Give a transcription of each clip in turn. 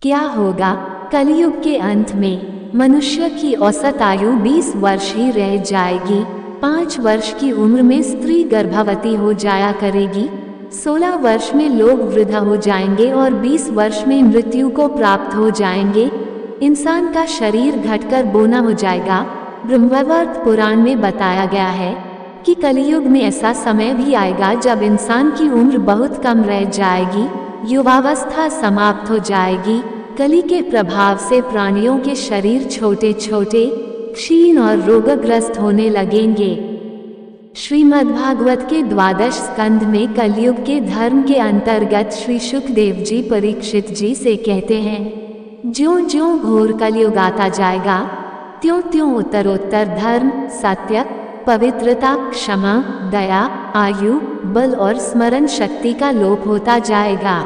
क्या होगा कलयुग के अंत में? मनुष्य की औसत आयु 20 वर्ष ही रह जाएगी। 5 वर्ष की उम्र में स्त्री गर्भवती हो जाया करेगी। 16 वर्ष में लोग वृद्ध हो जाएंगे और 20 वर्ष में मृत्यु को प्राप्त हो जाएंगे। इंसान का शरीर घटकर बोना हो जाएगा। ब्रह्मवैवर्त पुराण में बताया गया है कि कलयुग में ऐसा समय भी आएगा जब इंसान की उम्र बहुत कम रह जाएगी, युवावस्था समाप्त हो जाएगी। कली के प्रभाव से प्राणियों के शरीर छोटे छोटे, क्षीण और रोगग्रस्त होने लगेंगे। श्रीमद्भागवत के 12 स्कंध में कलयुग के धर्म के अंतर्गत श्री शुकदेव जी परीक्षित जी से कहते हैं, ज्यों ज्यों घोर कलयुग आता जाएगा त्यों त्यों उत्तरोत्तर धर्म, सत्य, पवित्रता, क्षमा, दया, आयु, बल और स्मरण शक्ति का लोप होता जाएगा।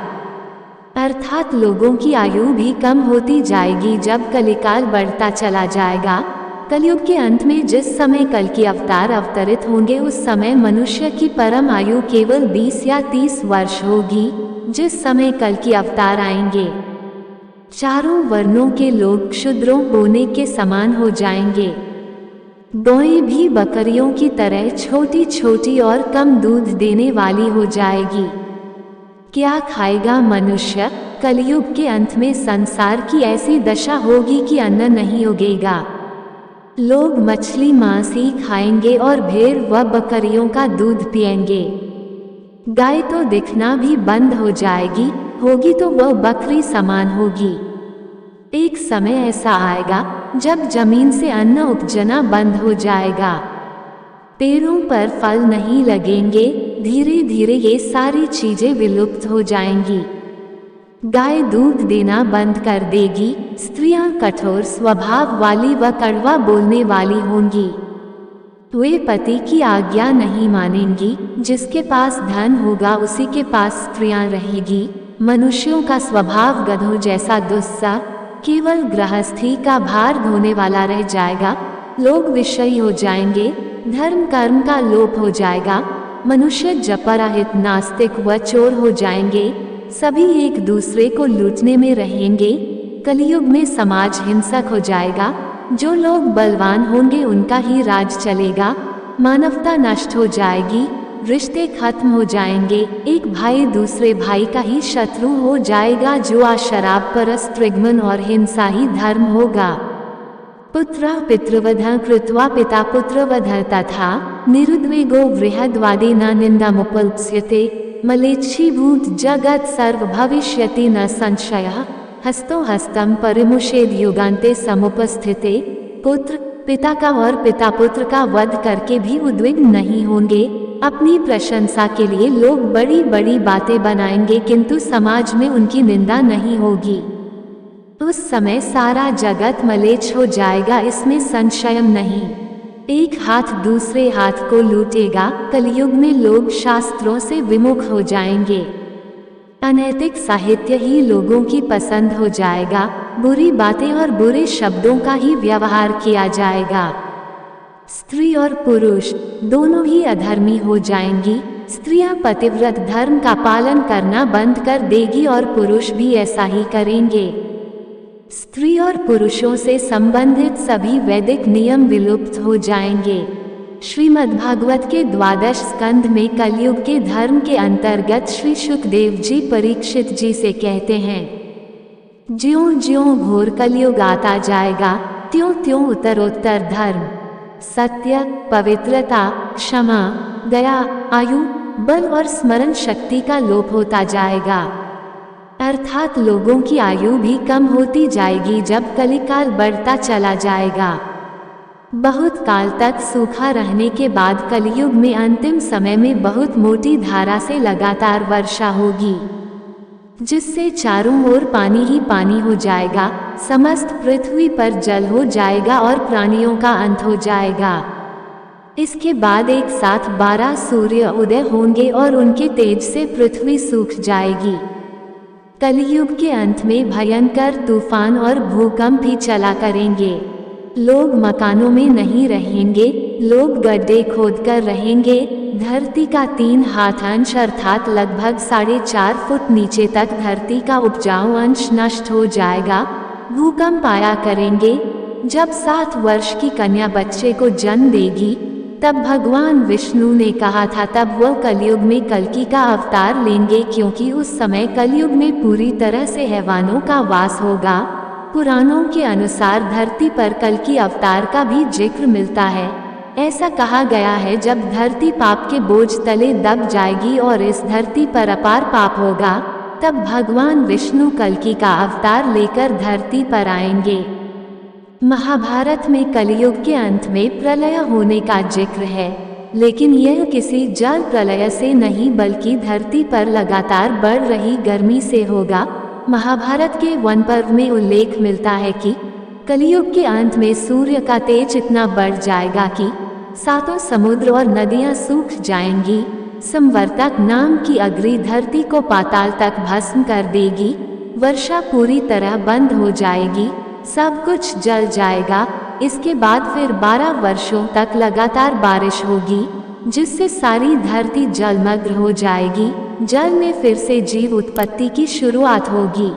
अर्थात लोगों की आयु भी कम होती जाएगी जब कलिकाल बढ़ता चला जाएगा। कलयुग के अंत में जिस समय कल की अवतार अवतरित होंगे उस समय मनुष्य की परम आयु केवल 20 या 30 वर्ष होगी। जिस समय कल की अवतार आएंगे चारों वर्णों के लोग क्षुद्रों बोने के समान हो जाएंगे। गौएं भी बकरियों की तरह छोटी छोटी और कम दूध देने वाली हो जाएगी। क्या खाएगा मनुष्य? कलयुग के अंत में संसार की ऐसी दशा होगी कि अन्न नहीं उगेगा। लोग मछली मांस ही खाएंगे और भेड़ व बकरियों का दूध पिएंगे। गाय तो दिखना भी बंद हो जाएगी, होगी तो वह बकरी समान होगी। एक समय ऐसा आएगा जब जमीन से अन्न उपजना बंद हो जाएगा, पेड़ों पर फल नहीं लगेंगे। धीरे धीरे ये सारी चीजें विलुप्त हो जाएंगी। गाय दूध देना बंद कर देगी। स्त्रियां कठोर स्वभाव वाली व कड़वा बोलने वाली होंगी। वे पति की आज्ञा नहीं मानेंगी। जिसके पास धन होगा उसी के पास स्त्रियां रहेगी। मनुष्यों का स्वभाव गधों जैसा दुस्सा, केवल गृहस्थी का भार ढोने वाला रह जाएगा। लोग विषयी हो जाएंगे। धर्म कर्म का लोप हो जाएगा। मनुष्य जपराहित, नास्तिक व चोर हो जाएंगे। सभी एक दूसरे को लूटने में रहेंगे। कलयुग में समाज हिंसक हो जाएगा। जो लोग बलवान होंगे उनका ही राज चलेगा। मानवता नष्ट हो जाएगी। रिश्ते खत्म हो जाएंगे। एक भाई दूसरे भाई का ही शत्रु हो जाएगा। जुआ, शराब, परस, त्रिग्मन और हिंसा ही धर्म होगा। पुत्रः पितृवधः कृत्वा पिता पुत्रवधः तथा निरुद्वेगो बृहद्वादेन निन्दामुपल्प्स्यते। मलेच्छीभूत जगत् सर्व भविष्यति न संशयः। हस्तो हस्तं परिमुषेद युगान्ते समुपस्थिते। पुत्र पिता का और पिता पुत्र का वध करके भी उद्विग्न नहीं होंगे। अपनी प्रशंसा के लिए लोग बड़ी बड़ी बातें बनाएंगे किंतु समाज में उनकी निंदा नहीं होगी। उस समय सारा जगत मलेच्छ हो जाएगा, इसमें संशय नहीं। एक हाथ दूसरे हाथ को लूटेगा। कलयुग में लोग शास्त्रों से विमुख हो जाएंगे। अनैतिक साहित्य ही लोगों की पसंद हो जाएगा। बुरी बातें और बुरे शब्दों का ही व्यवहार किया जाएगा। स्त्री और पुरुष दोनों ही अधर्मी हो जाएंगी। स्त्रियां पतिव्रत धर्म का पालन करना बंद कर देगी और पुरुष भी ऐसा ही करेंगे। स्त्री और पुरुषों से संबंधित सभी वैदिक नियम विलुप्त हो जाएंगे। श्रीमद्भागवत के 12 स्कंध में कलयुग के धर्म के अंतर्गत श्री शुकदेव जी परीक्षित जी से कहते हैं, ज्यों ज्यों घोर कलयुग आता जाएगा त्यों त्यों उत्तरोत्तर धर्म, सत्य, पवित्रता, क्षमा, दया, आयु, बल और स्मरण शक्ति का लोप होता जाएगा। अर्थात लोगों की आयु भी कम होती जाएगी जब कलिकाल बढ़ता चला जाएगा। बहुत काल तक सूखा रहने के बाद कलयुग में अंतिम समय में बहुत मोटी धारा से लगातार वर्षा होगी, जिससे चारों ओर पानी ही पानी हो जाएगा। समस्त पृथ्वी पर जल हो जाएगा और प्राणियों का अंत हो जाएगा। इसके बाद एक साथ 12 सूर्य उदय होंगे और उनके तेज से पृथ्वी सूख जाएगी। कलयुग के अंत में भयंकर तूफान और भूकंप भी चला करेंगे। लोग मकानों में नहीं रहेंगे। लोग गड्ढे खोदकर रहेंगे। धरती का 3 हाथ अंश अर्थात लगभग 4.5 फुट नीचे तक धरती का उपजाऊ अंश नष्ट हो जाएगा। भूकंप आया करेंगे। जब 7 वर्ष की कन्या बच्चे को जन्म देगी, तब भगवान विष्णु ने कहा था तब वो कलयुग में कल्कि का अवतार लेंगे, क्योंकि उस समय कलयुग में पूरी तरह से हैवानों का वास होगा। पुराणों के अनुसार धरती पर कल्कि अवतार का भी जिक्र मिलता है। ऐसा कहा गया है जब धरती पाप के बोझ तले दब जाएगी और इस धरती पर अपार पाप होगा, तब भगवान विष्णु कल्कि का अवतार लेकर धरती पर आएंगे। महाभारत में कलियुग के अंत में प्रलय होने का जिक्र है, लेकिन यह किसी जल प्रलय से नहीं बल्कि धरती पर लगातार बढ़ रही गर्मी से होगा। महाभारत के वन पर्व में उल्लेख मिलता है कि कलियुग के अंत में सूर्य का तेज इतना बढ़ जाएगा कि 7 समुद्र और नदियां सूख जाएंगी। संवर्तक नाम की अग्नि धरती को पाताल तक भस्म कर देगी। वर्षा पूरी तरह बंद हो जाएगी, सब कुछ जल जाएगा। इसके बाद फिर 12 वर्षों तक लगातार बारिश होगी, जिससे सारी धरती जलमग्न हो जाएगी। जल में फिर से जीव उत्पत्ति की शुरुआत होगी।